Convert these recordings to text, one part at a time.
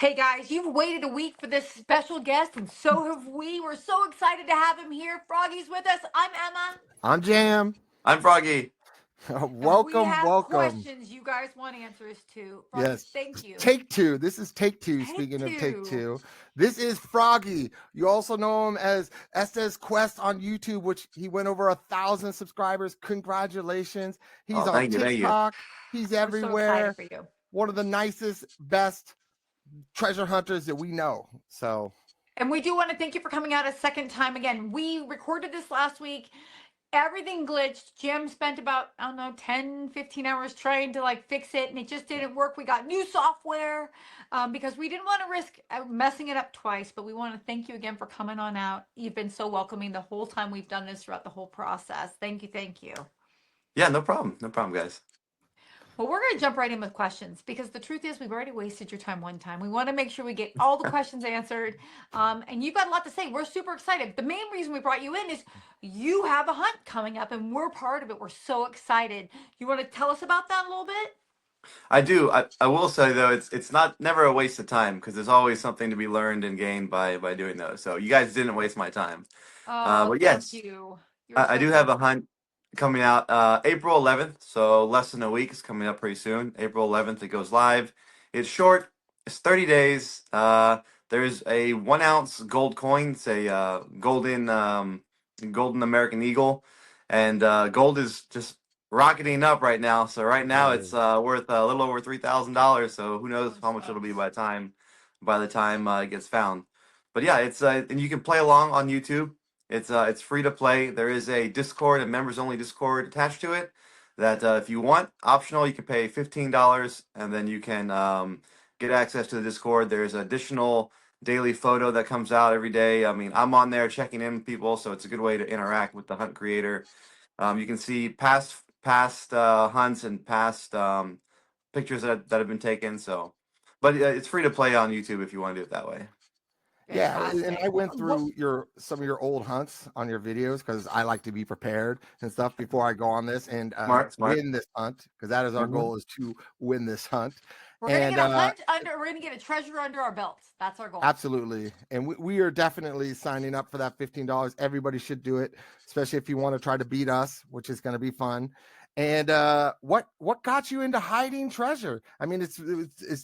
Hey guys, you've waited a week for this special guest, and so have we. We're so excited to have him here. Froggy's with us. I'm Emma, I'm Jam. I'm Froggy. and we Welcome, have welcome. questions you guys want answers to. Froggy, Yes. thank you. Take two. This is take two. Take Speaking of take two. two, this is Froggy. You also know him as Este's Quest on YouTube, which he went over 1,000 subscribers. Congratulations. He's Oh, on thank you, thank you. TikTok. He's We're so excited everywhere. for you. One of the nicest, best treasure hunters that we know. So, And we do want to thank you for coming out a second time again. We recorded this last week. Everything glitched. Jim spent about, I don't know, 10, 15 hours trying to fix it, and it just didn't work. We got new software because we didn't want to risk messing it up twice, but we want to thank you again for coming on out. You've been so welcoming the whole time we've done this, throughout the whole process. Thank you. Thank you. Yeah, no problem. No problem, guys. Well, we're going to jump right in with questions because the truth is we've already wasted your time one time. We want to make sure we get all the questions answered. And you've got a lot to say. We're super excited. The main reason we brought you in is you have a hunt coming up and we're part of it. We're so excited. You want to tell us about that a little bit? I do. I will say though, it's not never a waste of time because there's always something to be learned and gained by doing those. So you guys didn't waste my time. Oh, But thank yes, you. You're I so do have a kind. hunt coming out April 11th, so less than a week. It's coming up pretty soon. April 11th, it goes live. It's short. It's 30 days. There's a 1 ounce gold coin. It's a golden American Eagle, and gold is just rocketing up right now. So right now yeah, it's worth a little over $3,000. So who knows Oh, how much it'll be shucks. by the time it gets found. But yeah, it's and you can play along on YouTube. It's free to play. There is a Discord, a members only Discord attached to it. That if you want, optional, you can pay $15, and then you can get access to the Discord. There's additional daily photo that comes out every day. I mean, I'm on there checking in with people, so it's a good way to interact with the hunt creator. You can see past hunts and past pictures that have been taken. So, but it's free to play on YouTube if you want to do it that way. yeah. And Fantastic. I went What? through some of your old hunts on your videos because I like to be prepared and stuff before I go on this and Smart, smart. win this hunt because that is our Hmm. goal is to win this hunt. We're going to And get a hunt under, we're going to get a treasure under our belts. That's our goal. absolutely. And we are definitely signing up for that $15. Everybody should do it, especially if you want to try to beat us, which is going to be fun. And what got you into hiding treasure? I mean, it's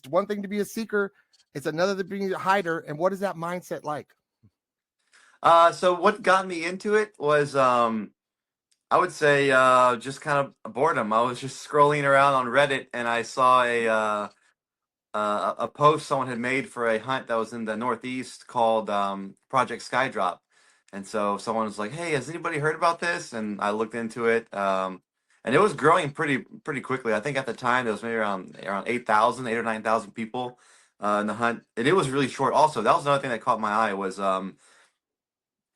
one thing to be a seeker, it's another to be a hider. And what is that mindset like? So what got me into it was I would say just kind of boredom. I was just scrolling around on Reddit and I saw a post someone had made for a hunt that was in the Northeast called Project Skydrop. And so someone was like, "Hey, has anybody heard about this?" And I looked into it, and it was growing pretty quickly. I think at the time there was maybe around 8,000, 8 or 9,000 people in the hunt, and it was really short. Also, that was another thing that caught my eye was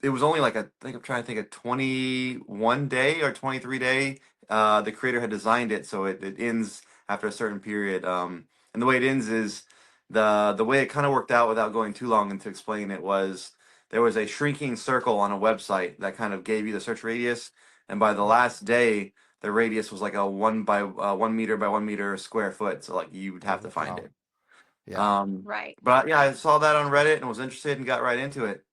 it was only like I think I'm trying to think a 21 day or 23 day. The creator had designed it so it ends after a certain period. And the way it ends is the way it kind of worked out without going too long into explaining it was there was a shrinking circle on a website that kind of gave you the search radius, and by the last day, the radius was like a 1 meter by 1 meter square foot. So like you would have to Oh, find wow. it. Yeah, Right. But yeah, I saw that on Reddit and was interested and got right into it.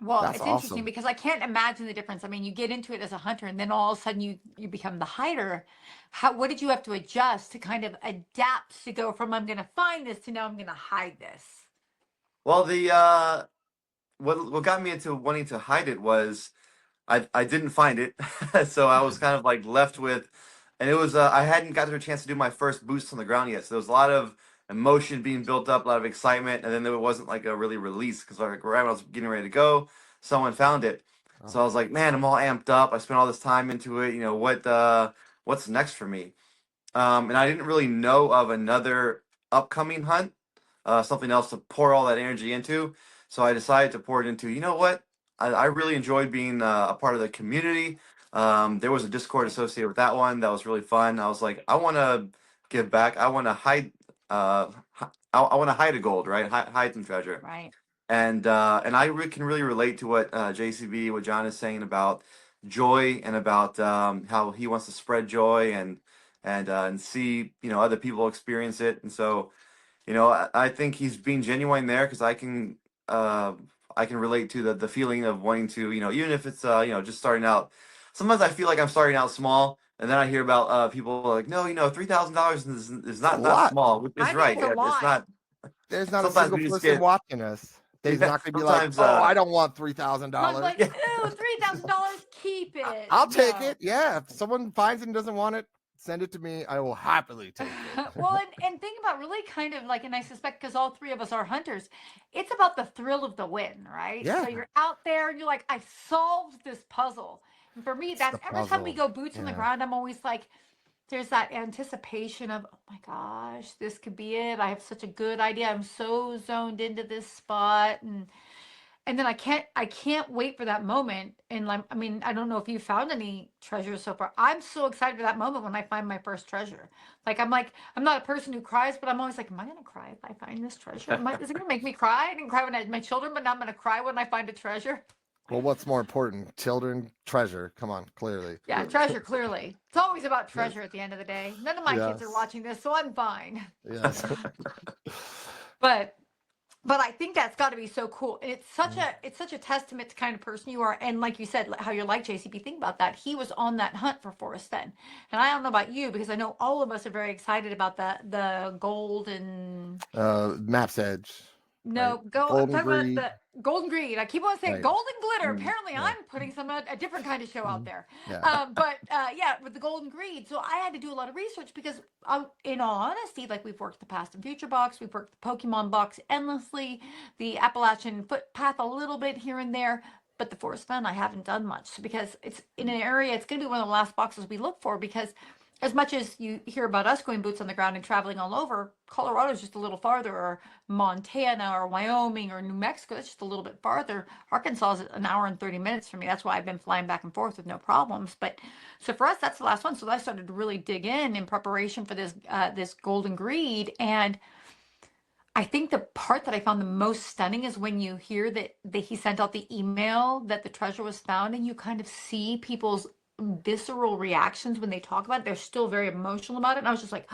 Well, that's it's interesting awesome. because I can't imagine the difference. I mean, you get into it as a hunter and then all of a sudden you become the hider. What did you have to adjust to kind of adapt to go from I'm going to find this to now I'm going to hide this? Well, the what got me into wanting to hide it was I didn't find it, so I was kind of like left with, and it was I hadn't gotten a chance to do my first boost on the ground yet, so there was a lot of emotion being built up, a lot of excitement, and then there wasn't like a really release because like right when I was getting ready to go, someone found it, so Oh, I was like, man, I'm all amped up. I spent all this time into it. You know what's next for me? And I didn't really know of another upcoming hunt, something else to pour all that energy into. So I decided to pour it into. You know what? I really enjoyed being a part of the community. There was a Discord Right. associated with that one that was really fun. I was like, I want to give back. I want to hide. I want to hide a gold, right? Hide some treasure. Right. And I can really relate to what JCB, what John is saying about joy and about how he wants to spread joy and see other people experience it. And so I think he's being genuine there because I can relate to the feeling of wanting to, even if it's just starting out. Sometimes I feel like I'm starting out small, and then I hear about people like, no, $3,000 is It's a not lot. small, which I is think right. it's a Yeah, it's lot. not. There's not a Sometimes single we just person get watching us. They's yeah. not going to be like, Sometimes oh, I don't want $3,000. I'm like, yeah. ooh, $3,000, keep it. I'll take No. it. Yeah. If someone finds it and doesn't want it, send it to me. I will happily take it. Well, and think about really kind of like, and I suspect because all three of us are hunters, it's about the thrill of the win, right? Yeah. So you're out there and you're like, I solved this puzzle. And for me, It's the that's every time we puzzle. go boots on the Yeah. ground, I'm always like, there's that anticipation of, oh my gosh, this could be it. I have such a good idea. I'm so zoned into this spot. And then I can't wait for that moment. And like, I mean, I don't know if you found any treasures so far. I'm so excited for that moment when I find my first treasure. Like, I'm not a person who cries, but I'm always like, am I gonna cry if I find this treasure? Is it gonna make me cry? I didn't cry when I had my children, but now I'm gonna cry when I find a treasure. Well, what's more important? Children, treasure. Come on, clearly. Yeah, treasure, clearly. It's always about treasure at the end of the day. None of my kids are Yes. watching this, so I'm fine. Yes. But but I think that's got to be so cool. And Mm. it's such a testament to kind of person you are. And like you said, how you're like JCB. Think about that. He was on that hunt for Forrest Fenn. And I don't know about you because I know all of us are very excited about the gold and Map's Edge, right? no go. I'm Golden talking about Greed, the golden greed. I keep on saying right? golden glitter. Mm. Apparently, Yeah. I'm putting a different kind of show out Mhm. there. Yeah. But yeah, with the golden greed. So I had to do a lot of research because, in all honesty, like we've worked the past and future box, we've worked the Pokemon box endlessly, the Appalachian footpath a little bit here and there. But the Forest Fun, I haven't done much because it's in an area. It's going to be one of the last boxes we look for because as much as you hear about us going boots on the ground and traveling all over, Colorado's just a little farther, or Montana or Wyoming or New Mexico, that's just a little bit farther. Arkansas is an hour and 30 minutes from me. That's why I've been flying back and forth with no problems. But so for us, that's the last one. So I started to really dig in preparation for this golden greed. And I think the part that I found the most stunning is when you hear that he sent out the email that the treasure was found, and you kind of see people's visceral reactions when they talk about it. They're still very emotional about it. And I was just like,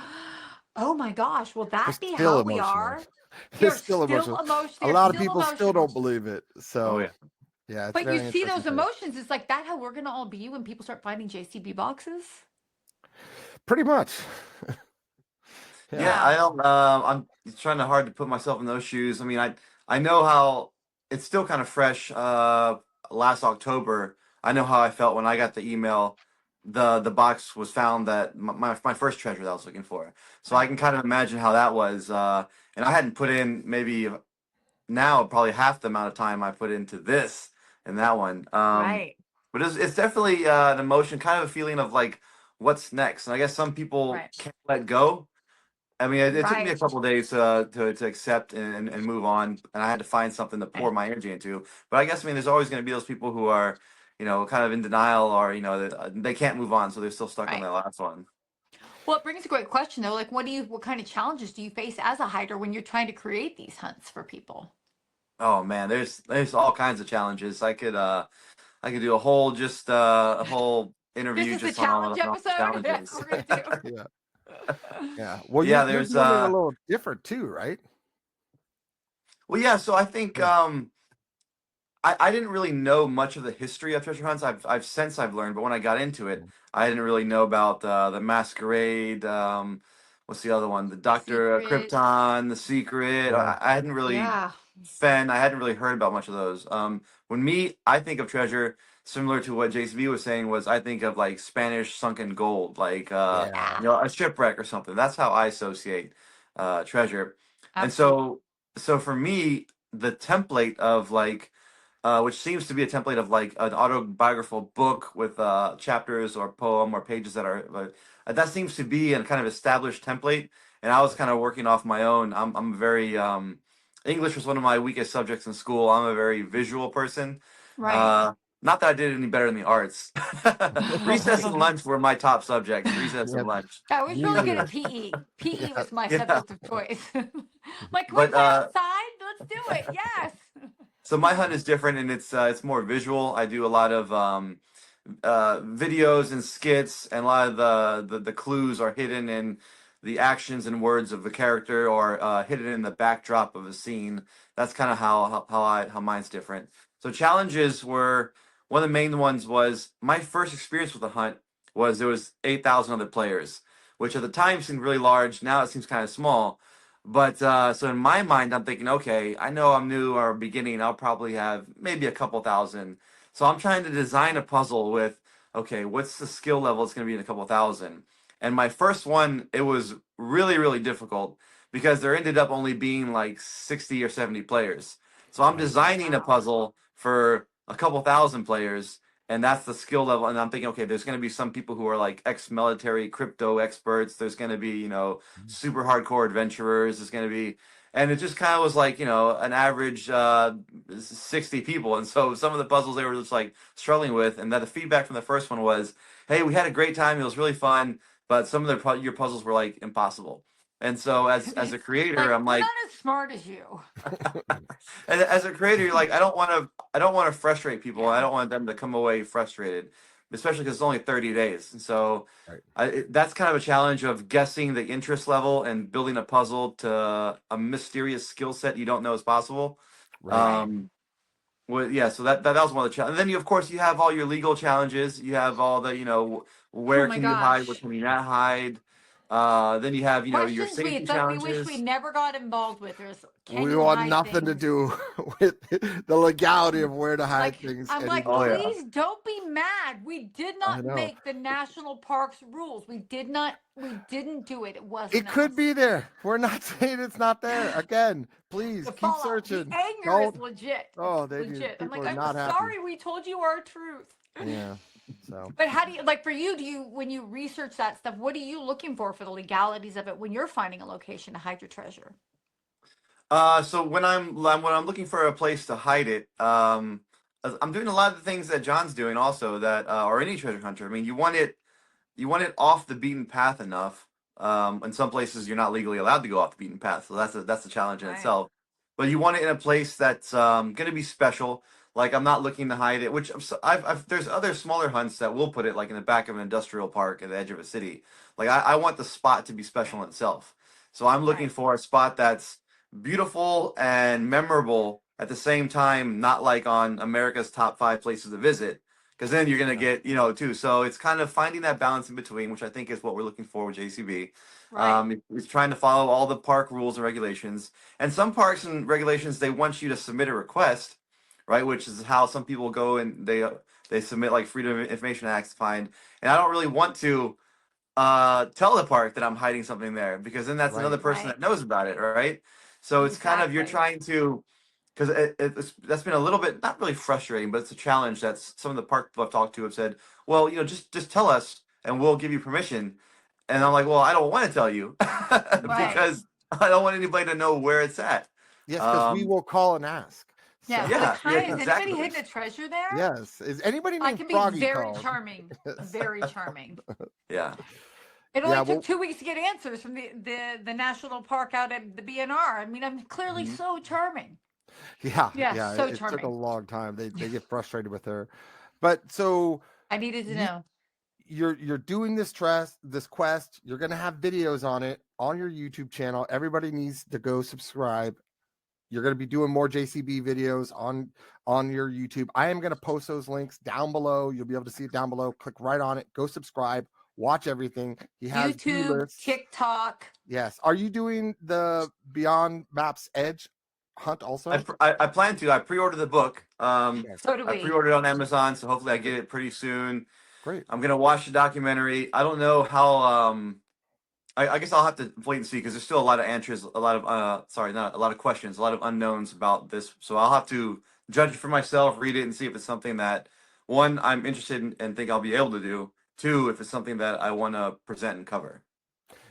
oh my gosh, will They're that be still how we emotional. are? They're They're still still emotional. emotional. A They're lot of still people still don't emotional. believe it. Oh So yeah. yeah, it's But you very see interesting those to me. emotions. It's like that how we're gonna all be when people start finding JCB boxes. Pretty much. Yeah, Yeah. I Yeah. don't. I'm trying to hard to put myself in those shoes. I mean, I know how it's still kind of fresh. Last October, I know how I felt when I got the email. The box was found that my first treasure that I was looking for. So I Right. can kind of imagine how that was. And I hadn't put in maybe now probably half the amount of time I put into this and that one. Right. But it's definitely an emotion, kind of a feeling of like what's next. And I guess some people Right. can't let go. I mean, it took me a Right. couple of days to accept and move on, and I had to find something to pour Right. my energy into. But I guess I mean, there's always going to be those people who are, kind of in denial, or they can't move on, so they're still stuck on Right. that last one. Well, it brings a great question though. Like, what kind of challenges do you face as a hiker when you're trying to create these hunts for people? Oh man, there's all kinds of challenges. I could do a whole This interview is the just on challenge all the episode. That's challenges. what we're gonna Yeah. do. Yeah. Well, Yeah, you're there's doing it a little different too, right? well, yeah. So I think Yeah. I didn't really know much of the history of treasure hunts. I've since I've learned, but when I got into it, Mm. I didn't really know about the Masquerade. What's the other one? The Doctor Secret. Krypton, the Secret. Yeah. I hadn't really Yeah. Fen. I hadn't really heard about much of those. I think of treasure similar to what JCB was saying. Was I think of like Spanish sunken gold, like Yeah. Yeah. a shipwreck or something. That's how I associate treasure. And Absolutely. so for me, the template of like which seems to be a template of like an autobiographical book with chapters or poem or pages that are that seems to be a kind of established template. And I was kind of working off my own. I'm very English was one of my weakest subjects in school. I'm a very visual person. Right. Uh, Not that I did any better in the arts. Recess and lunch were my top subjects. Recess and Yeah. lunch. I was Me really good neither. at PE. PE Yeah. was my Yeah, subject of choice. Like, can we but play outside? Let's do it. Yes. so my hunt is different, and it's more visual. I do a lot of videos and skits, and a lot of the clues are hidden in the actions and words of the character or hidden in the backdrop of a scene. That's kind of how mine's different. So challenges were one of the main ones. Was my first experience with a hunt was there was 8,000 other players, which at the time seemed really large. Now it seems kind of small. But so in my mind, I'm thinking, okay, I know I'm new or beginning. I'll probably have maybe a couple thousand. So I'm trying to design a puzzle with, okay, what's the skill level it's going to be in a couple thousand? And my first one, it was really, really difficult because there ended up only being like 60 or 70 players. So I'm Right. designing a Wow. puzzle for a couple thousand players, and that's the skill level. And I'm thinking, okay, there's going to be some people who are like ex-military crypto experts. There's going to be, super hardcore adventurers. There's going to be, and it just kind of was like, an average 60 people. And so some of the puzzles they were just like struggling with, and that the feedback from the first one was, hey, we had a great time. It was really fun, but some of your puzzles were like impossible. And so as a creator, Like, I'm we're like, not as smart as you. and as a creator, you're like, I don't want to frustrate people. Yeah. I don't want them to come away frustrated, especially because it's only 30 days. And so Right. that's kind of a challenge of guessing the interest level and building a puzzle to a mysterious skill set you don't know is possible. Right. Well, yeah, so that was one of the challenges. And then of course you have all your legal challenges. You have all the, Oh where my can you hide, where gosh. can you not hide. Then you have, your Questions safety we wish we challenges. never got involved with. There's, can We you want hide nothing to things? do with the legality of where to hide Like, things I'm like, Oh anymore. yeah. please don't be mad. We did I not know. make the national parks rules. We didn't do it. It It wasn't could us. be there. We're not saying it's not there. Again, please The keep fallout, the searching. anger is Don't. legit. It's Oh, legit. I'm people like, are I'm not happy. sorry we told you our truth. Yeah. So But how do you, like, for you, when you research that stuff, what are you looking for the legalities of it when you're finding a location to hide your treasure? So when I'm looking for a place to hide it, I'm doing a lot of the things that John's doing also that or any treasure hunter. I mean, you want it off the beaten path enough. In some places, you're not legally allowed to go off the beaten path, so that's a challenge in Right. itself. But you want it in a place that's going to be special. Like I'm not looking to hide it, which there's other smaller hunts that will put it like in the back of an industrial park at the edge of a city. Like I want the spot to be special in itself. So I'm looking Right. for a spot that's beautiful and memorable at the same time, not like on America's top 5 places to visit, because then you're gonna yeah. get too. So it's kind of finding that balance in between, which I think is what we're looking for with JCB. Right. It's trying to follow all the park rules and regulations, and some parks and regulations they want you to submit a request, right? Which is how some people go and they submit like Freedom of Information Act to find, and I don't really want to tell the park that I'm hiding something there because then that's another Right. person Right. that knows about it, right? So it's kind of you're Exactly. trying to because that's been a little bit not really frustrating, but it's a challenge that some of the park people I've talked to have said, well, just tell us and we'll give you permission. And I'm like, well, I don't want to tell you Right. because I don't want anybody to know where it's at. Yes, because we Um, will call and ask. So Yeah. Like, yeah, yeah, hi, has anybody exactly. hidden a treasure there? yes. Is anybody I named can be Froggy very called? charming. Yes. Very charming. Yeah. It Yeah. only took Well. 2 weeks to get answers from the national park out at the BNR. I mean, I'm clearly Mhm. so charming. Yeah. Yeah, Yeah. so It took a charming. long time. They get frustrated with her, but so I needed to you know. you're doing this quest. You're gonna have videos on it on your YouTube channel. Everybody needs to go subscribe. You're going to be doing more JCB videos on your YouTube. I am going to post those links down below. You'll be able to see it down below. Click right on it. Go subscribe. Watch everything. He has view YouTube, lists. TikTok. Yes. Are you doing the Beyond Maps Edge hunt also? I plan to. I pre-ordered the book. Yes. So do I we. pre-ordered it on Amazon, so hopefully I get it pretty soon. Great. I'm gonna watch the documentary. I don't know how. I guess I'll have to wait and see because there's still a lot of answers, a lot of sorry, not a lot of questions, a lot of unknowns about this. So I'll have to judge it for myself, read it, and see if it's something that one I'm interested in and think I'll be able to do. Two, if it's something that I want to present and cover.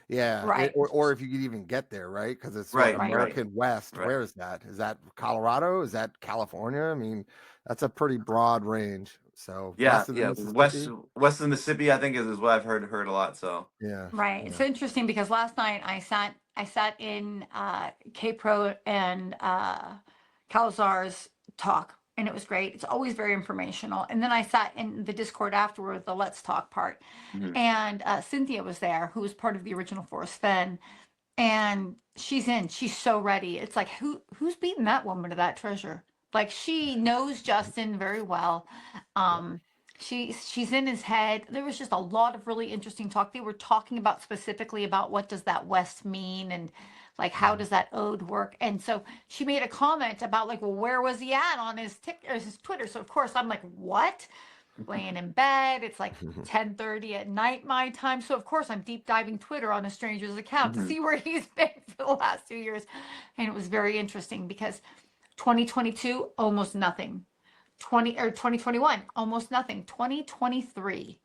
Yeah. Right. Or if you could even get there, right? Because it's what Right, Right. right, American West. right. Where is that? Is that Colorado? Is that California? I mean, that's a pretty broad range. So Yeah, west of the yeah. West Mississippi. West of Mississippi, I think is what I've heard a lot. So Yeah. Right. Yeah. It's interesting because last night I sat in K Pro and Calzar's talk, and it was great. It's always very informational. And then I sat in the Discord afterward, the Let's Talk part, Mhm. and Cynthia was there, who was part of the original Force Fen, and she's in. She's so ready. It's like who's beating that woman to that treasure? Like she knows Justin very well. Um, she's in his head. There was just a lot of really interesting talk. They were talking about specifically about what does that West mean and like how does that ode work. And so she made a comment about like, well, where was he at on his his Twitter? So of course I'm like, what? Laying in bed. It's like 10:30 at night my time. So of course I'm deep diving Twitter on a stranger's account to Mhm. see where he's been for the last 2 years. And it was very interesting because 2022, almost nothing. 2021, almost nothing. 2023,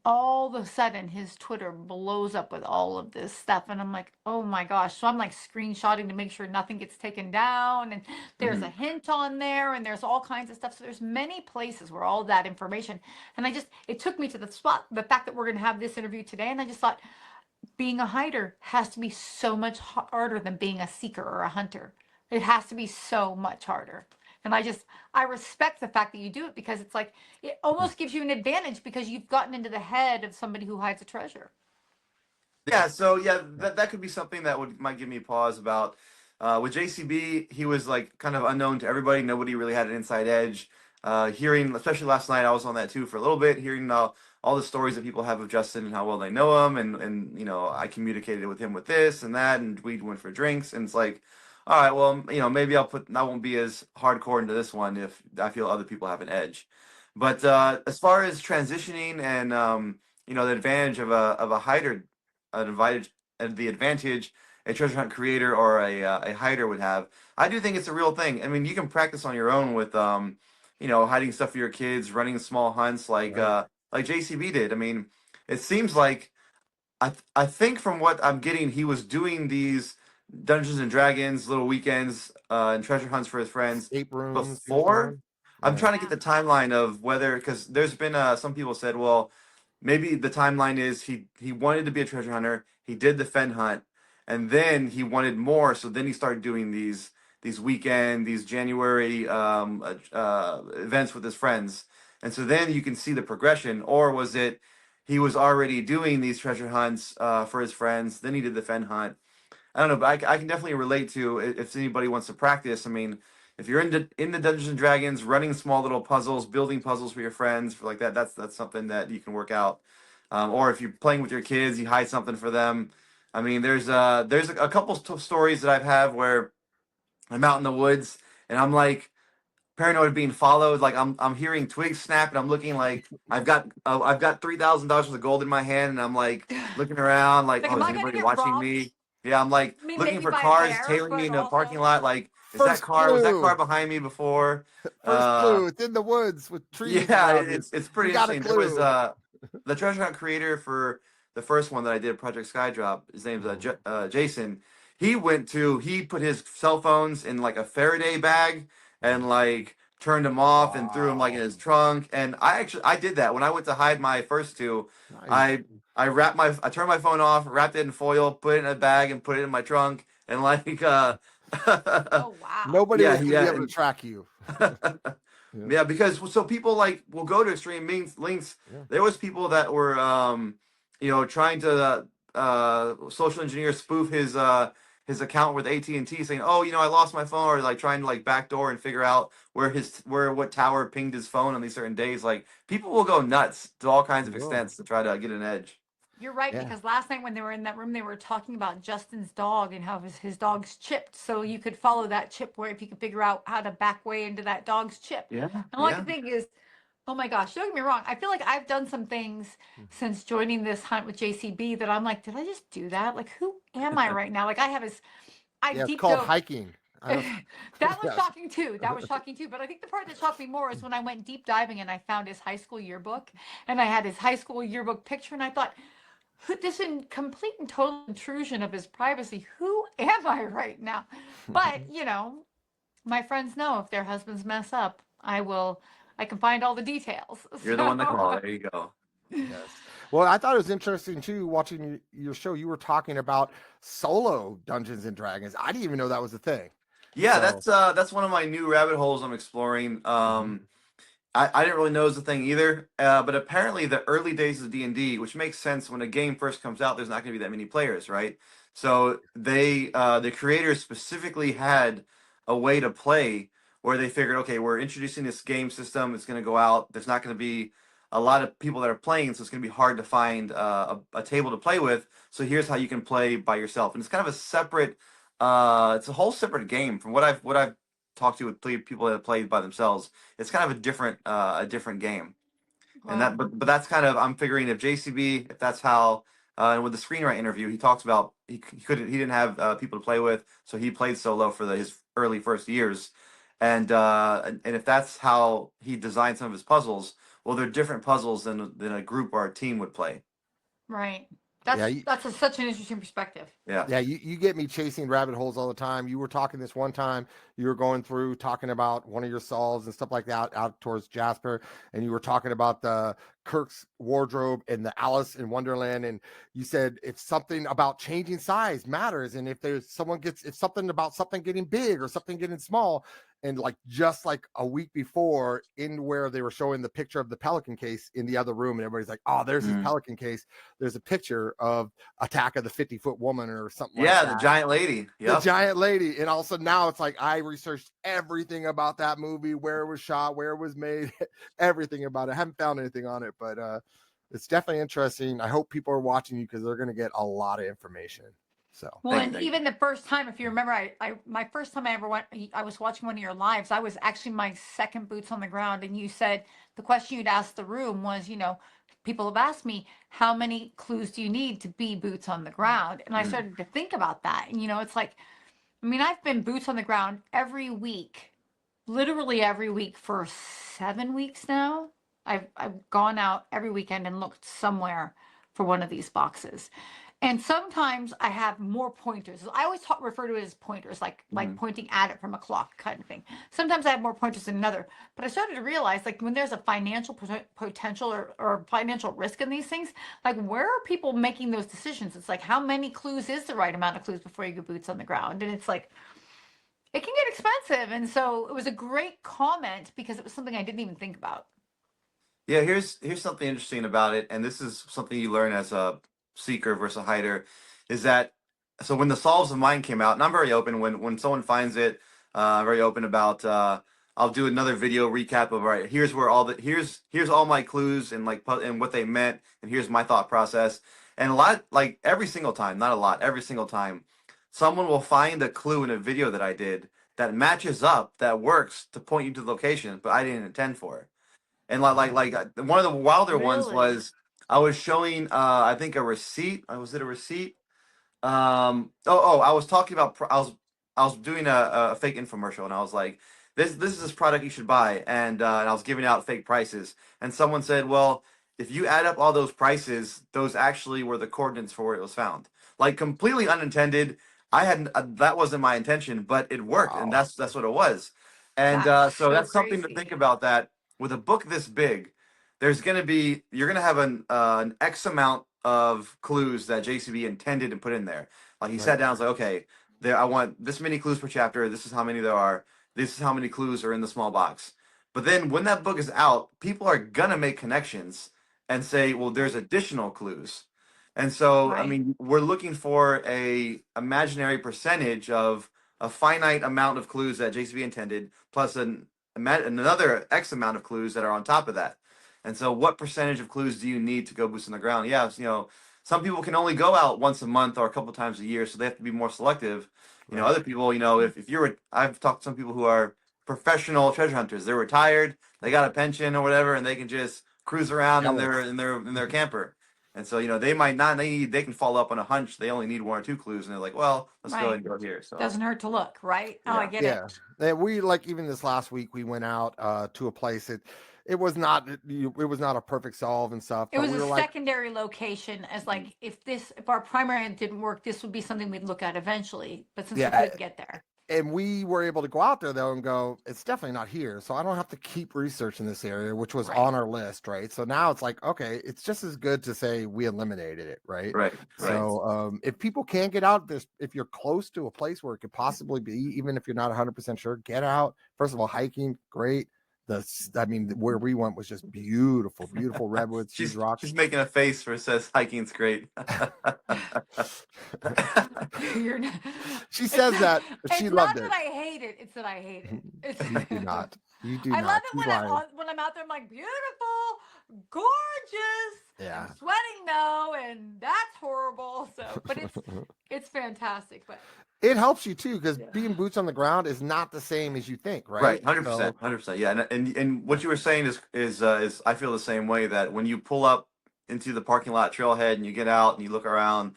all of a sudden his Twitter blows up with all of this stuff. And I'm like, oh my gosh. So I'm like screenshotting to make sure nothing gets taken down. And there's a Mhm. hint on there and there's all kinds of stuff. So there's many places where all that information. And it took me to the spot, the fact that we're going to have this interview today. And I just thought, being a hider has to be so much harder than being a seeker or a hunter. It has to be so much harder. And I respect the fact that you do it because it's like, it almost gives you an advantage because you've gotten into the head of somebody who hides a treasure. Yeah, so yeah, that could be something that might give me pause about. With JCB, he was like kind of unknown to everybody. Nobody really had an inside edge. Hearing, especially last night, I was on that too for a little bit. Hearing all the stories that people have of Justin and how well they know him, and I communicated with him with this and that, and we went for drinks, and it's like, all right, well, maybe I won't be as hardcore into this one if I feel other people have an edge. But as far as transitioning and the advantage of a hider advantage the advantage a treasure hunt creator or a hider would have. I do think it's a real thing. I mean, you can practice on your own with hiding stuff for your kids, running small hunts Right. like JCB did. I mean, it seems like I think from what I'm getting, he was doing these Dungeons and Dragons little weekends and treasure hunts for his friends Escape rooms he was before. doing. I'm Yeah. trying to get the timeline of whether, because there's been some people said, well, maybe the timeline is he wanted to be a treasure hunter, he did the fen hunt, and then he wanted more, so then he started doing these January events with his friends, and so then you can see the progression. Or was it he was already doing these treasure hunts for his friends, then he did the fen hunt? I don't know, but I can definitely relate to if anybody wants to practice. I mean, if you're into Dungeons and Dragons, running small little puzzles, building puzzles for your friends, for like that, that's something that you can work out. Or if you're playing with your kids, you hide something for them. I mean, there's a couple stories that I've had where I'm out in the woods and I'm like paranoid of being followed. Like I'm hearing twigs snap and I'm looking like I've got $3,000 worth of gold in my hand and I'm like looking around like, Like, oh, am is I going to anybody get watching robbed? me? Yeah, I'm like I mean, looking maybe for by a cars bear, tailing me but into a parking also. lot. Like, First was that clue. car behind me before? First Uh, clue. It's in the woods with trees yeah, around you. it's You pretty got a interesting. There was clue. the treasure hunt creator for the first one that I did, Project Skydrop. His name's Jason. He put his cell phones in like a Faraday bag and like turned them off and threw them like in Wow. his trunk. And I did that when I went to hide my first two. Nice. I turned my phone off, wrapped it in foil, put it in a bag, and put it in my trunk. And like Oh, wow. Nobody yeah, was going to be yeah. able to track you. Yeah. Yeah, because so people like will go to extreme links. Yeah. There was people that were trying to social engineer spoof his account with AT&T, saying, "Oh, I lost my phone," or like trying to like backdoor and figure out where what tower pinged his phone on these certain days. Like people will go nuts to all kinds You of will. extents to try to get an edge. You're right, Yeah. because last night when they were in that room, they were talking about Justin's dog and how his dog's chipped. So you could follow that chip where if you could figure out how to back way into that dog's chip. Yeah, And all I yeah. can think is, oh my gosh, don't get me wrong. I feel like I've done some things since joining this hunt with JCB that I'm like, did I just do that? Like, who am I right now? Like, I Yeah. It's deep called dove. hiking. I don't. That was Yes. shocking too. That was shocking too. But I think the part that shocked me more is when I went deep diving and I found his high school yearbook and I had his high school yearbook picture and I thought, this in complete and total intrusion of his privacy. Who am I right now? But my friends know if their husbands mess up, I can find all the details. You're the one to call. So There you go. Yes. Well, I thought it was interesting too, watching your show. You were talking about solo Dungeons and Dragons. I didn't even know that was a thing. Yeah, So that's one of my new rabbit holes I'm exploring. mhm. I didn't really know it was a thing either, but apparently the early days of D&D, which makes sense when a game first comes out, there's not going to be that many players, right? So the creators specifically had a way to play where they figured, okay, we're introducing this game system. It's going to go out. There's not going to be a lot of people that are playing, so it's going to be hard to find a table to play with. So here's how you can play by yourself, and it's kind of a separate, it's a whole separate game from what I've talked to with people that have played by themselves. It's kind of a different game, and Wow. but that's kind of, I'm figuring if JCB, if that's how, and with the screenwrite interview he talks about he didn't have people to play with, so he played solo for his early first years, and if that's how he designed some of his puzzles, well, they're different puzzles than a group or a team would play. Right. Yeah, Such an interesting perspective. Yeah. yeah, you get me chasing rabbit holes all the time. You were talking this one time, you were going through talking about one of your solves and stuff like that out towards Jasper, and you were talking about the Kirk's wardrobe and the Alice in Wonderland, and you said if something about changing size matters, and if something about something getting big or something getting small, and like just like a week before, in where they were showing the picture of the Pelican case in the other room, and everybody's like, oh, there's his Mhm. Pelican case. There's a picture of Attack of the 50-foot woman or something like Yeah, the that. giant lady. The Yep. giant lady. And also now it's like I researched everything about that movie, where it was shot, where it was made, everything about it. I haven't found anything on it, but it's definitely interesting. I hope people are watching you because they're going to get a lot of information. So Well, Thank you. and Thank you. even the first time, if you remember, my first time I ever went, I was watching one of your lives. I was actually my second boots on the ground, and you said the question you'd asked the room was, people have asked me, how many clues do you need to be boots on the ground? And I Mm. started to think about that, and it's like, I mean, I've been boots on the ground every week, literally every week for 7 weeks now. I've gone out every weekend and looked somewhere for one of these boxes. And sometimes I have more pointers. I always refer to it as pointers, like Mhm. pointing at it from a clock kind of thing. Sometimes I have more pointers than another. But I started to realize, like, when there's a financial potential or financial risk in these things, like, where are people making those decisions? It's like, how many clues is the right amount of clues before you get boots on the ground? And it's like, it can get expensive. And so it was a great comment because it was something I didn't even think about. Yeah, here's something interesting about it, and this is something you learn as a seeker versus a hider, is that, so when the solves of mine came out, and I'm very open when someone finds it, I'm very open about, I'll do another video recap of, all right, here's where here's all my clues and and what they meant, and here's my thought process. And a lot, like every single time, not a lot, every single time, someone will find a clue in a video that I did that matches up, that works to point you to the location, but I didn't intend for it. And one of the wilder ones Really? was, I was showing I think a receipt. Was it a receipt? I was talking about I was doing a fake infomercial, and I was like, this is this product you should buy, and I was giving out fake prices, and someone said, well, if you add up all those prices, those actually were the coordinates for where it was found. Like, completely unintended. I hadn't that wasn't my intention, but it worked, and wow. that's what it was. And That's so so that's something to crazy. think about, that with a book this big, you're gonna have an X amount of clues that JCB intended and put in there. Like, he Right. sat down and was like, okay, I want this many clues per chapter. This is how many there are. This is how many clues are in the small box. But then when that book is out, people are gonna make connections and say, well, there's additional clues. And so, I Right. mean, we're looking for a imaginary percentage of a finite amount of clues that JCB intended, plus another X amount of clues that are on top of that. And so, what percentage of clues do you need to go boots on the ground? Yeah, some people can only go out once a month or a couple times a year, so they have to be more selective. Right. Other people, I've talked to some people who are professional treasure hunters. They're retired, they got a pension or whatever, and they can just cruise around in Jealous. their camper. And so, they might not need, they can follow up on a hunch. They only need one or two clues, and they're like, well, let's go ahead Right. and go here. So, Doesn't hurt to look, right? Oh, I yeah. get it. Yeah. And we, like, even this last week we went out to a place it was not a perfect solve and stuff, It but was we a were like, secondary location, as Mhm. like, if our primary didn't work, this would be something we'd look at eventually. But since we yeah, couldn't get there. And we were able to go out there though and go, it's definitely not here. So I don't have to keep researching this area, which was Right. on our list, right? So now it's like, okay, it's just as good to say we eliminated it, right? Right. So if people can't get out, if you're close to a place where it could possibly be, even if you're not 100% sure, get out. First of all, hiking, great. Where we went was just beautiful, beautiful redwoods, huge rocks. She's making a face for says hiking's great. You're not, She says that, but she loved It's it. not that I hate it. It's that I hate it. It's, You do not. You do I not. love it She's when lying. when I'm out there. I'm like, beautiful, gorgeous. Yeah. I'm sweating though, and that's horrible. So, but it's fantastic. But it helps you too, because Yeah. being boots on the ground is not the same as you think, right? Right, 100%, 100%. Yeah, and what you were saying is I feel the same way, that when you pull up into the parking lot trailhead and you get out and you look around,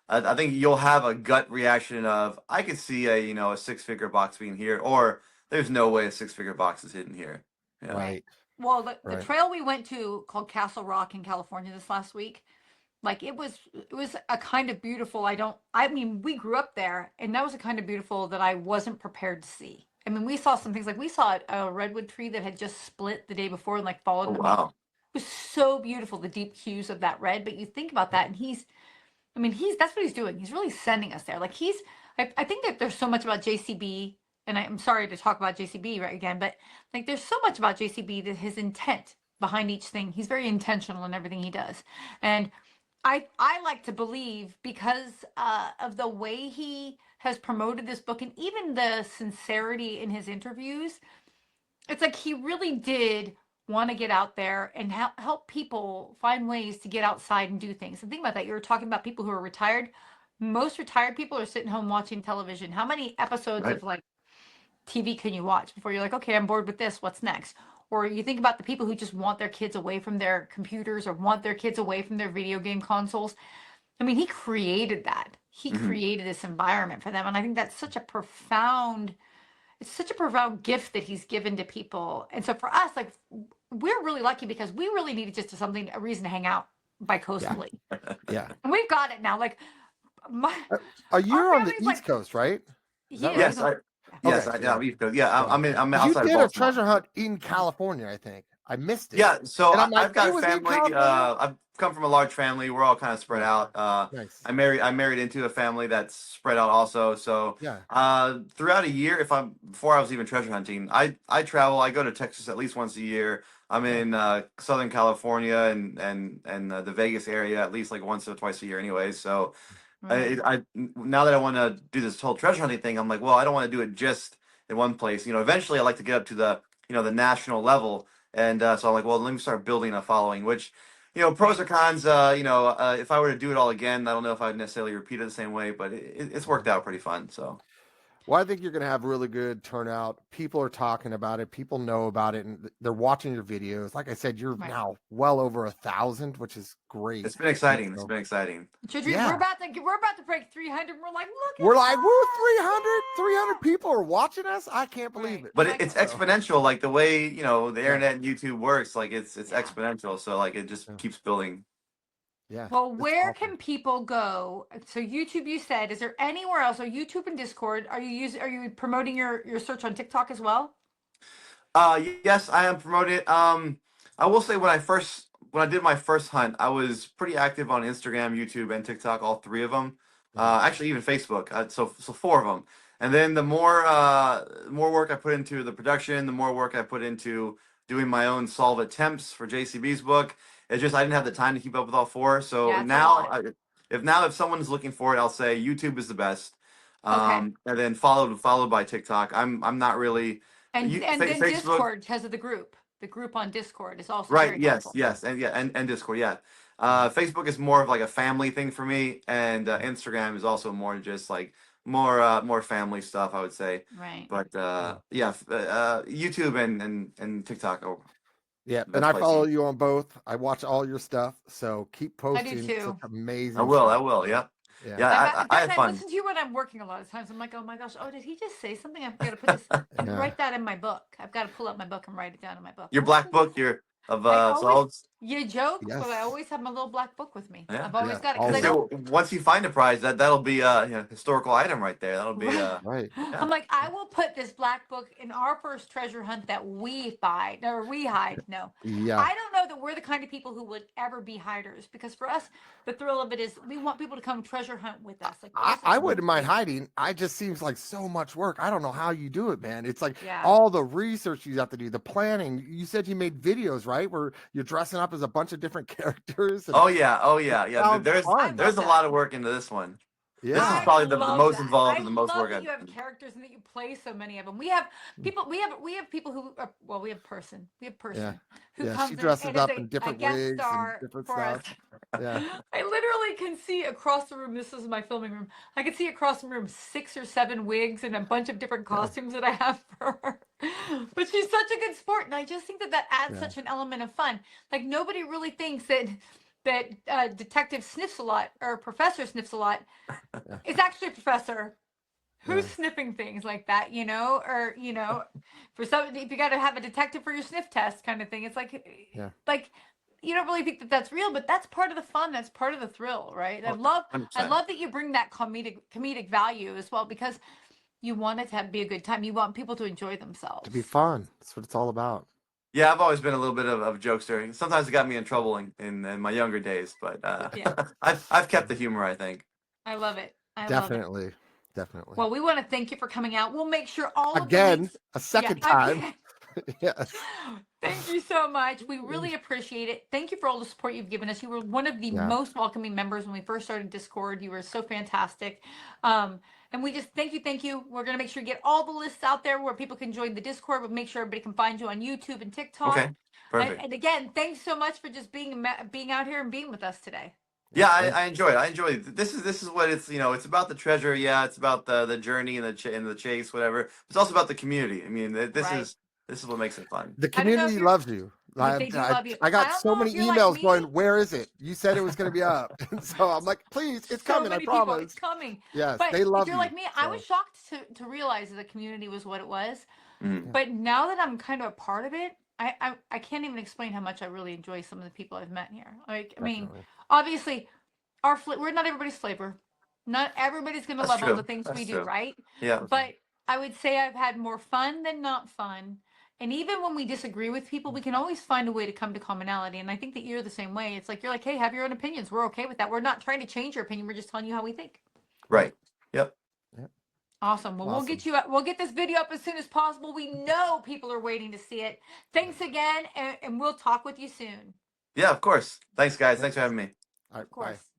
I think you'll have a gut reaction of, I could see a 6-figure box being here, or there's no way a 6-figure box is hidden here. Yeah. Right. Well, the Right. trail we went to called Castle Rock in California this last week, like it was a kind of beautiful. We grew up there, and that was a kind of beautiful that I wasn't prepared to see. I mean, we saw some things, like we saw a redwood tree that had just split the day before and like followed. Oh, I mean, wow. it was so beautiful, the deep hues of that red. But you think about that, and that's what he's doing. He's really sending us there. Like I think that there's so much about JCB, and I'm sorry to talk about JCB right again, but like there's so much about JCB that his intent behind each thing. He's very intentional in everything he does, and I like to believe, because of the way he has promoted this book and even the sincerity in his interviews, it's like he really did want to get out there and help people find ways to get outside and do things. And think about that. You were talking about people who are retired. Most retired people are sitting home watching television. How many episodes Right. of like TV can you watch before you're like, okay, I'm bored with this. What's next? Or you think about the people who just want their kids away from their computers or want their kids away from their video game consoles. I mean, he created that. He Mhm. created this environment for them. And I think that's it's such a profound gift that he's given to people. And so for us, like, we're really lucky because we really needed just a reason to hang out bi-coastally. Yeah. And we've got it now. Like, You're on the family's East like- Coast, right? Is that Yes, right? I'm You outside did of a Baltimore. treasure hunt in California, I think. I missed it. Yeah, so And I'm like, I've got it a was in family. California? I've come from a large family. We're all kind of spread out. Nice. I married into a family that's spread out also. So Yeah. throughout a year, before I was even treasure hunting, I travel. I go to Texas at least once a year. I'm in Southern California and the Vegas area at least like once or twice a year, anyways. So now that I want to do this whole treasure hunting thing, I'm like, well, I don't want to do it just in one place. Eventually, I like to get up to the national level. And so I'm like, well, let me start building a following, which, pros or cons, if I were to do it all again, I don't know if I'd necessarily repeat it the same way, but it's worked out pretty fun. So. Well, I think you're going to have really good turnout. People are talking about it. People know about it, and they're watching your videos. Like I said, you're now well over 1,000, which is great. It's been exciting. It's been exciting. Yeah. We're about to break 300. We're like, look at We're like, us. woo, 300 people are watching us. I can't believe it. But it's exponential, like the way, the internet and YouTube works, like it's exponential. So like it just keeps building. Yeah. Well, where can people go? So YouTube, you said, is there anywhere else? So YouTube and Discord, are you promoting your search on TikTok as well? Yes, I am promoting it. I will say when I did my first hunt, I was pretty active on Instagram, YouTube, and TikTok, all three of them. Actually, even Facebook. So 4 of them. And then the more work I put into the production, the more work I put into doing my own solve attempts for JCB's book. It's just I didn't have the time to keep up with all 4. So now, if someone's looking for it, I'll say YouTube is the best. And then followed by TikTok. I'm not really. And then Facebook, Discord, because of the group. The group on Discord is also right. very Yes. helpful. Yes. And Discord. Yeah. Facebook is more of like a family thing for me, and Instagram is also more just like more family stuff, I would say. Right. But YouTube and TikTok. Yeah, and I follow you on both. I watch all your stuff, so keep posting. I do too. Such amazing. I will. Yeah. Yeah, I have fun. Listen to you when I'm working a lot of times. I'm like, oh my gosh, did he just say something? I've got to put this, write that in my book. I've got to pull up my book and write it down in my book. Your black book, of solves. You joke, Yes. but I always have my little black book with me. Yeah. I've always Yeah, got it because I always. don't. So once you find a prize, that'll be a historical item right there. That'll be Right. yeah. I'm like, I will put this black book in our first treasure hunt that we find or we hide. No, Yeah. I don't know that we're the kind of people who would ever be hiders because for us, the thrill of it is we want people to come treasure hunt with us. Like I, this I is wouldn't mind great. hiding. I just seems like so much work. I don't know how you do it, man. It's like Yeah. all the research you have to do, the planning. You said you made videos, right? Where you're dressing up as a bunch of different characters. And Oh yeah. sounds There's fun. there's a that. lot of work into this one. This is Yeah. probably the love most that. involved I and the most love work that I've you have done. characters and that you play so many of them. We have people. We have people who. Well, we have person. We have person who Yeah. comes She in dresses and is up in a different guest wigs and star different for us. stuff. Yeah. I literally can see across the room. This is my filming room. I can see across the room 6 or 7 wigs and a bunch of different costumes that I have for her. But she's such a good sport, and I just think that adds Yeah. such an element of fun. Like nobody really thinks that detective sniffs a lot or professor sniffs a lot. Yeah. It's actually a professor who's Yeah. sniffing things like that, or for some, if you got to have a detective for your sniff test kind of thing. It's like, Yeah. like you don't really think that that's real, but that's part of the fun. That's part of the thrill, right? I love 100%. that you bring that comedic value as well because you want it to be a good time. You want people to enjoy themselves. To be fun. That's what it's all about. Yeah, I've always been a little bit of a jokester. Sometimes it got me in trouble in my younger days, but Yeah. I've kept the humor, I think. I love it. I love it. Definitely. Definitely. Well, we want to thank you for coming out. We'll make sure all of the Again, links. a second Yeah, time. again. Yes. Thank you so much. We really appreciate it. Thank you for all the support you've given us. You were one of the Yeah. most welcoming members when we first started Discord. You were so fantastic. And we just thank you. We're going to make sure you get all the lists out there where people can join the Discord, but make sure everybody can find you on YouTube and TikTok. Okay, perfect. And again, thanks so much for just being out here and being with us today. Yeah, I enjoy it. I enjoy it. This is what it's it's about the treasure. Yeah, it's about the journey and the chase, whatever. It's also about the community. I mean, this Right. is what makes it fun. The I don't know if community you're- loves you. They do love you. I got don't so know if many you're like emails me. going, where is it? You said it was going to be up. And so I'm like, please, it's So coming. I many people, promise. it's coming. Yes, But they love if you're like me, I so. was shocked to realize that the community was what it was. Mhm. But now that I'm kind of a part of it, I can't even explain how much I really enjoy some of the people I've met here. Like, I mean, Definitely. obviously, we're not everybody's flavor. Not everybody's going to That's love all true. the things That's we do, true. right? Yeah. But I would say I've had more fun than not fun. And even when we disagree with people, we can always find a way to come to commonality. And I think that you're the same way. It's like, you're like, hey, have your own opinions. We're okay with that. We're not trying to change your opinion. We're just telling you how we think. Right. Yep. Awesome. Well, Awesome. we'll get this video up as soon as possible. We know people are waiting to see it. Thanks again. And we'll talk with you soon. Yeah, of course. Thanks, guys. Thanks for having me. All right, Of course. bye.